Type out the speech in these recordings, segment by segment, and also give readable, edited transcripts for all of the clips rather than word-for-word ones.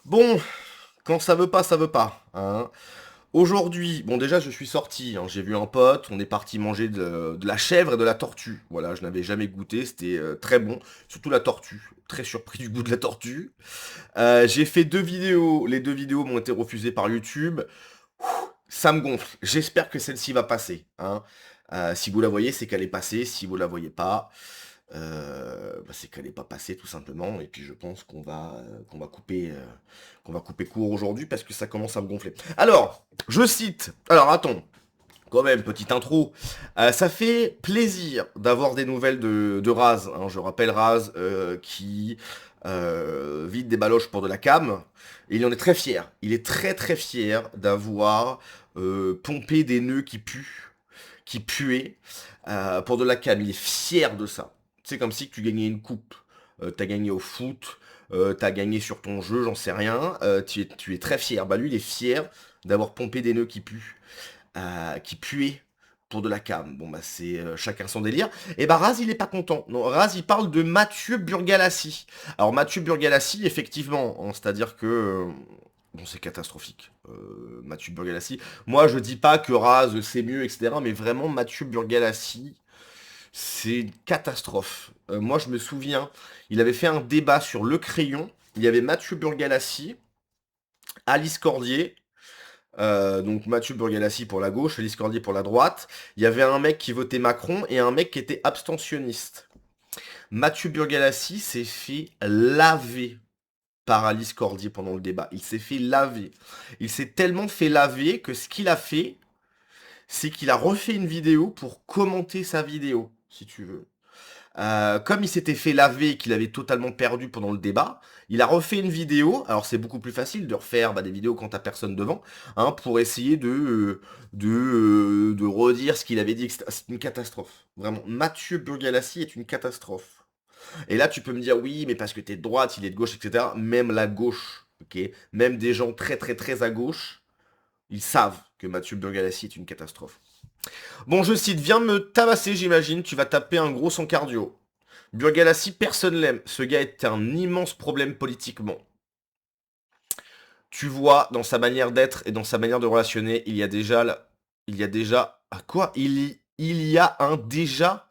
Bon, quand ça veut pas, ça veut pas, hein. Aujourd'hui, bon déjà je suis sorti, hein, j'ai vu un pote, on est parti manger de la chèvre et de la tortue. Voilà, je n'avais jamais goûté, c'était très bon, surtout la tortue. Très surpris du goût de la tortue. J'ai fait deux vidéos, les deux vidéos m'ont été refusées par YouTube. Ça me gonfle, j'espère que celle-ci va passer, hein. Si vous la voyez, c'est qu'elle est passée, si vous la voyez pas, c'est qu'elle n'est pas passée tout simplement, et puis je pense qu'on va couper court aujourd'hui parce que ça commence à me gonfler. Alors, je cite. Alors attends, quand même, petite intro. Ça fait plaisir d'avoir des nouvelles de Raz, hein. Je rappelle Raz qui vide des baloches pour de la cam. Et il en est très fier. Il est très très fier d'avoir pompé des nœuds qui puaient pour de la cam. Il est fier de ça. C'est comme si tu gagnais une coupe. T'as gagné au foot, t'as gagné sur ton jeu, j'en sais rien. Tu es très fier. Bah lui, il est fier d'avoir pompé des nœuds qui puait pour de la cam. Bon bah c'est chacun son délire. Et bah Raz il est pas content. Non, Raz il parle de Mathieu Burgalassi. Alors Mathieu Burgalassi effectivement, hein, c'est-à-dire que bon c'est catastrophique. Mathieu Burgalassi. Moi je dis pas que Raz c'est mieux etc. Mais vraiment Mathieu Burgalassi c'est une catastrophe. Moi je me souviens, il avait fait un débat sur le crayon. Il y avait Mathieu Burgalassi, Alice Cordier. Donc Mathieu Burgalassi pour la gauche, Félix Cordier pour la droite. Il y avait un mec qui votait Macron et un mec qui était abstentionniste. Mathieu Burgalassi s'est fait laver par Alice Cordier pendant le débat. Il s'est fait laver. Il s'est tellement fait laver que ce qu'il a fait, c'est qu'il a refait une vidéo pour commenter sa vidéo, si tu veux. Comme il s'était fait laver et qu'il avait totalement perdu pendant le débat, il a refait une vidéo. Alors c'est beaucoup plus facile de refaire des vidéos quand t'as personne devant, hein, pour essayer de redire ce qu'il avait dit, etc. C'est une catastrophe. Vraiment, Mathieu Burgalassi est une catastrophe. Et là tu peux me dire oui, mais parce que t'es de droite, il est de gauche, etc. Même la gauche, ok, même des gens très très très à gauche, ils savent que Mathieu Burgalassi est une catastrophe. Bon, je cite, viens me tabasser, j'imagine, tu vas taper un gros sans cardio. Burgalassi, personne l'aime. Ce gars est un immense problème politiquement. Tu vois, dans sa manière d'être et dans sa manière de relationner, il y a déjà... Il y a déjà... Ah, quoi il y a un déjà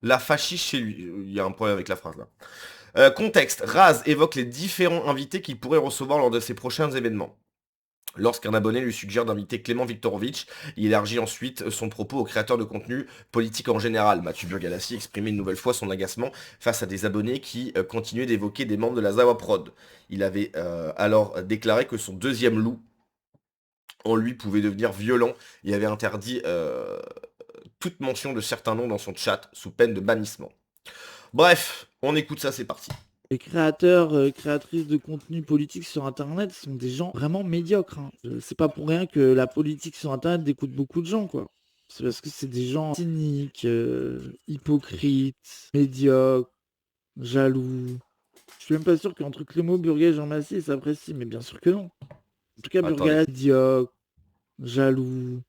la fasciste chez lui. Il y a un problème avec la phrase là. Contexte. Raz évoque les différents invités qu'il pourrait recevoir lors de ses prochains événements. Lorsqu'un abonné lui suggère d'inviter Clément Viktorovitch, il élargit ensuite son propos aux créateurs de contenu politique en général. Mathieu Burgalassi exprimait une nouvelle fois son agacement face à des abonnés qui continuaient d'évoquer des membres de la Zawa Prod. Il avait alors déclaré que son deuxième loup en lui pouvait devenir violent et avait interdit toute mention de certains noms dans son chat sous peine de bannissement. Bref, on écoute ça, c'est parti. Les créateurs, créatrices de contenu politique sur internet sont des gens vraiment médiocres, hein. C'est pas pour rien que la politique sur internet dégoûte beaucoup de gens, quoi. C'est parce que c'est des gens cyniques, hypocrites, médiocres, jaloux. Je suis même pas sûr qu'entre Clément Burguet et Jean Massier ils s'apprécient, mais bien sûr que non. En tout cas, Attendez. Burgalas médiocre, jaloux.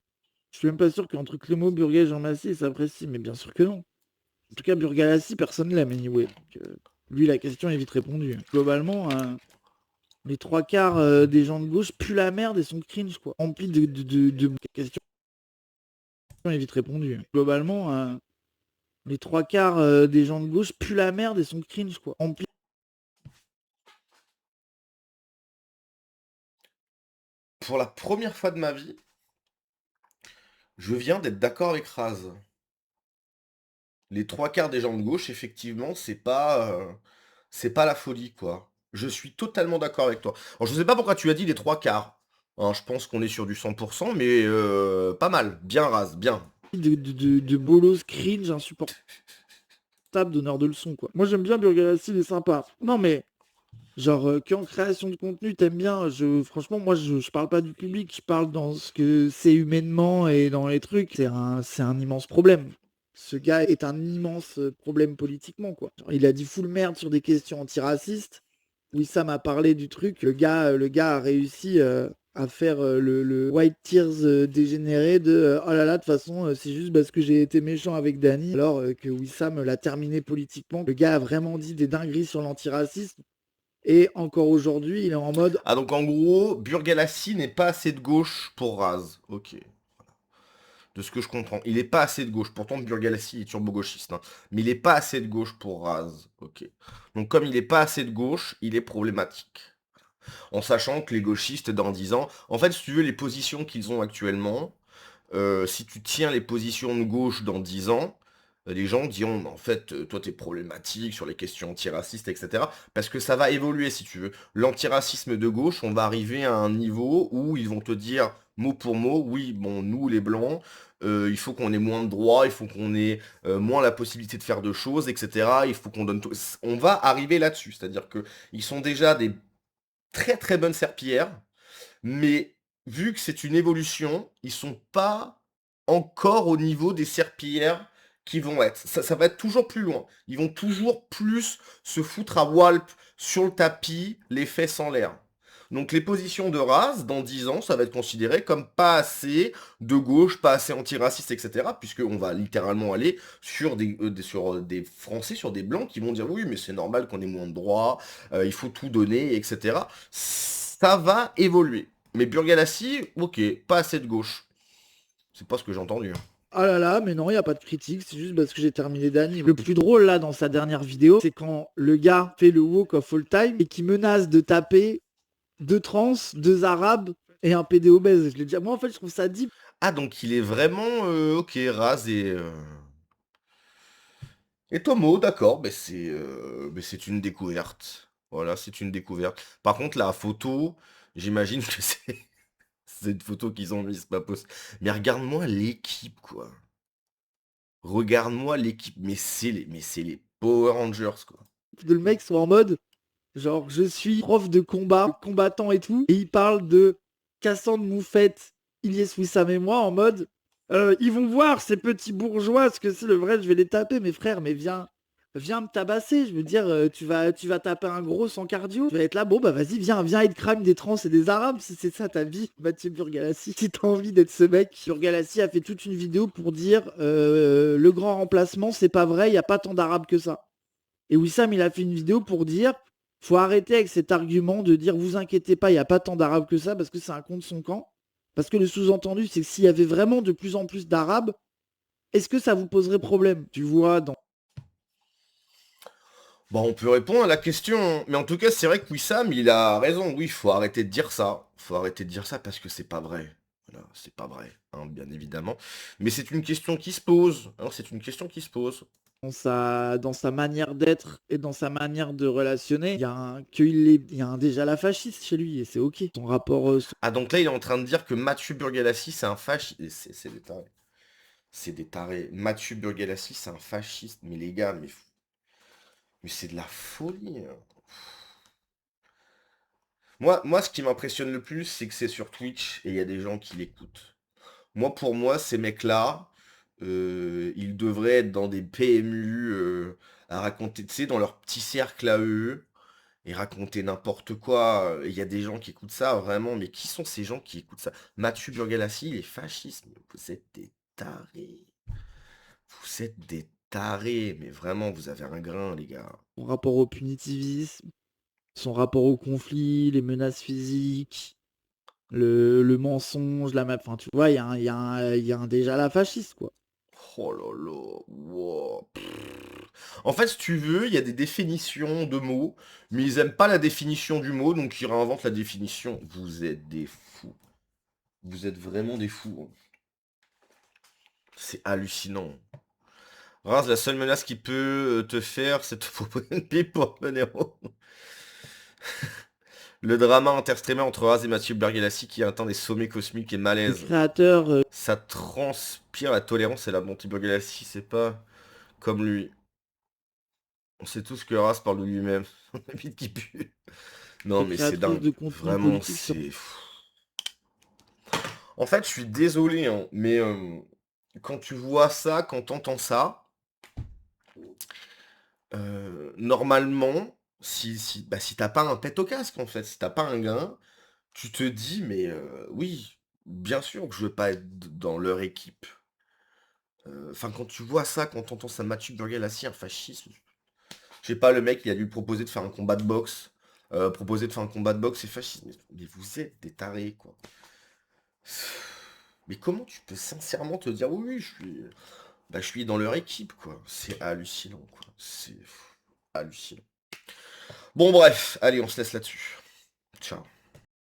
Je suis même pas sûr qu'entre Clément Burguet et Jean Massier ils s'apprécient, mais bien sûr que non. En tout cas, Burgalassi, personne l'aime anyway. Donc, lui, la question est vite répondue. Globalement, les trois quarts des gens de gauche puent la merde et sont cringe, quoi. Remplis de questions est vite répondue. Globalement, les trois quarts des gens de gauche puent la merde et sont cringe, quoi. Remplis. Pour la première fois de ma vie, je viens d'être d'accord avec Raz. Les trois quarts des gens de gauche, effectivement, c'est pas la folie, quoi. Je suis totalement d'accord avec toi. Alors, je sais pas pourquoi tu as dit les trois quarts. Hein, je pense qu'on est sur du 100%, mais pas mal. Bien rase, bien. De bolos cringe insupportable donneur de leçons, quoi. Moi, j'aime bien Burgalassi, il est sympa. Non, mais genre, qu'en création de contenu, t'aimes bien, franchement, moi, je parle pas du public, je parle dans ce que c'est humainement et dans les trucs. C'est un immense problème. Ce gars est un immense problème politiquement, quoi. Genre, il a dit full merde sur des questions antiracistes. Wissam a parlé du truc. Le gars a réussi à faire le White Tears dégénéré de oh là là, de toute façon, c'est juste parce que j'ai été méchant avec Danny. Alors que Wissam l'a terminé politiquement. Le gars a vraiment dit des dingueries sur l'antiracisme. Et encore aujourd'hui, il est en mode Ah, donc en gros, Burgalassi n'est pas assez de gauche pour Raz. Ok. De ce que je comprends. Il est pas assez de gauche. Pourtant, Burgalassi est turbo-gauchiste. Hein. Mais il est pas assez de gauche pour Raz. Ok. Donc comme il est pas assez de gauche, il est problématique. En sachant que les gauchistes, dans 10 ans... En fait, si tu veux, les positions qu'ils ont actuellement, si tu tiens les positions de gauche dans 10 ans, les gens diront, en fait, toi t'es problématique sur les questions antiracistes, etc. Parce que ça va évoluer, si tu veux. L'antiracisme de gauche, on va arriver à un niveau où ils vont te dire, mot pour mot, oui, bon, nous les blancs, il faut qu'on ait moins de droits, il faut qu'on ait moins la possibilité de faire de choses, etc. Il faut qu'on donne tout. On va arriver là-dessus. C'est-à-dire que ils sont déjà des très très bonnes serpillères, mais vu que c'est une évolution, ils sont pas encore au niveau des serpillères qui vont être. Ça va être toujours plus loin. Ils vont toujours plus se foutre à Walp sur le tapis, les fesses en l'air. Donc les positions de race, dans 10 ans, ça va être considéré comme pas assez de gauche, pas assez antiraciste, etc. Puisqu'on va littéralement aller sur sur des Français, sur des Blancs qui vont dire oui, mais c'est normal qu'on ait moins de droits, il faut tout donner, etc. Ça va évoluer. Mais Burgalassi, ok, pas assez de gauche. C'est pas ce que j'ai entendu. Hein. ah là là, mais non, il n'y a pas de critique, c'est juste parce que j'ai terminé d'anime. Le plus drôle là dans sa dernière vidéo, c'est quand le gars fait le walk of all time et qui menace de taper 2 trans, 2 arabes et un PD obèse. Je l'ai déjà. Moi en fait je trouve ça deep. Ah, donc il est vraiment, ok, rase et Tomo, d'accord, mais c'est une découverte. Voilà, c'est une découverte. Par contre, la photo, j'imagine que c'est une photo qu'ils ont mise, c'est pas possible. Mais regarde-moi l'équipe, quoi. Regarde-moi l'équipe. Mais c'est les Power Rangers, quoi. Que le mec soit en mode genre je suis prof de combat, combattant et tout, et il parle de Cassandre Moufette, Ilyes Wissam et moi en mode ils vont voir ces petits bourgeois ce que c'est le vrai, je vais les taper mes frères, mais viens me tabasser, je veux dire tu vas taper un gros sans cardio, tu vas être là, bon bah vas-y viens et crime des trans et des arabes si c'est ça ta vie, Mathieu Burgalassi, si t'as envie d'être ce mec. Burgalassi a fait toute une vidéo pour dire le grand remplacement c'est pas vrai, il y a pas tant d'arabes que ça. Et Wissam, il a fait une vidéo pour dire faut arrêter avec cet argument de dire vous inquiétez pas, il n'y a pas tant d'arabes que ça parce que c'est un contre son camp. Parce que le sous-entendu, c'est que s'il y avait vraiment de plus en plus d'arabes, est-ce que ça vous poserait problème? Tu vois, dans. Bon, on peut répondre à la question, hein. Mais en tout cas, c'est vrai que Wissam, il a raison. Oui, il faut arrêter de dire ça. Faut arrêter de dire ça parce que c'est pas vrai. Voilà, c'est pas vrai, hein, bien évidemment. Mais c'est une question qui se pose. Hein, c'est une question qui se pose. Dans sa manière d'être et dans sa manière de relationner, il y a un déjà la fasciste chez lui et c'est ok. Son rapport, Ah, donc là, il est en train de dire que Mathieu Burgalassi, c'est un fasciste. C'est des tarés. C'est des tarés. Mathieu Burgalassi, c'est un fasciste. Mais les gars, mais c'est de la folie. Hein. Moi, ce qui m'impressionne le plus, c'est que c'est sur Twitch et il y a des gens qui l'écoutent. Moi, pour moi, ces mecs-là, ils devraient être dans des PMU à raconter, tu sais, dans leur petit cercle à eux, et raconter n'importe quoi. Il y a des gens qui écoutent ça, vraiment, mais qui sont ces gens qui écoutent ça? Mathieu Burgalassi, il est fasciste, mais vous êtes des tarés. Vous êtes des tarés, mais vraiment, vous avez un grain, les gars. son rapport au punitivisme, son rapport au conflit, les menaces physiques, le mensonge, enfin tu vois, il y a un déjà la fasciste quoi. Oh là là, wow. En fait, si tu veux, il y a des définitions de mots, mais ils aiment pas la définition du mot, donc ils réinventent la définition. Vous êtes des fous. Vous êtes vraiment des fous. Hein. C'est hallucinant. Raz, la seule menace qui peut te faire, c'est de te proposer une pipe pour un héros. Le drama interstrémé entre Raz et Mathieu Bergalassi qui atteint des sommets cosmiques et Le malaise. créateur, Ça transpire la tolérance et la bonté. Bergalassi, c'est pas comme lui. On sait tous que Raz parle de lui-même. On a vite qui pue. Non, mais c'est créatrice de dingue. contenu Vraiment, politique sur. c'est... En fait, je suis désolé, hein, mais quand tu vois ça, quand t'entends ça, normalement, si t'as pas un pet au casque, en fait, si t'as pas un gain, tu te dis, mais oui, bien sûr que je veux pas être dans leur équipe. Enfin, quand tu vois ça, quand t'entends ça, Mathieu Burgalassi, un fascisme, je sais pas, le mec, il a dû proposer de faire un combat de boxe Proposer de faire un combat de boxe, c'est fasciste. Mais vous êtes des tarés, quoi. Mais comment tu peux sincèrement te dire, oui, je suis dans leur équipe, quoi. C'est hallucinant, quoi. C'est hallucinant. Bon, bref, allez, on se laisse là-dessus. Ciao.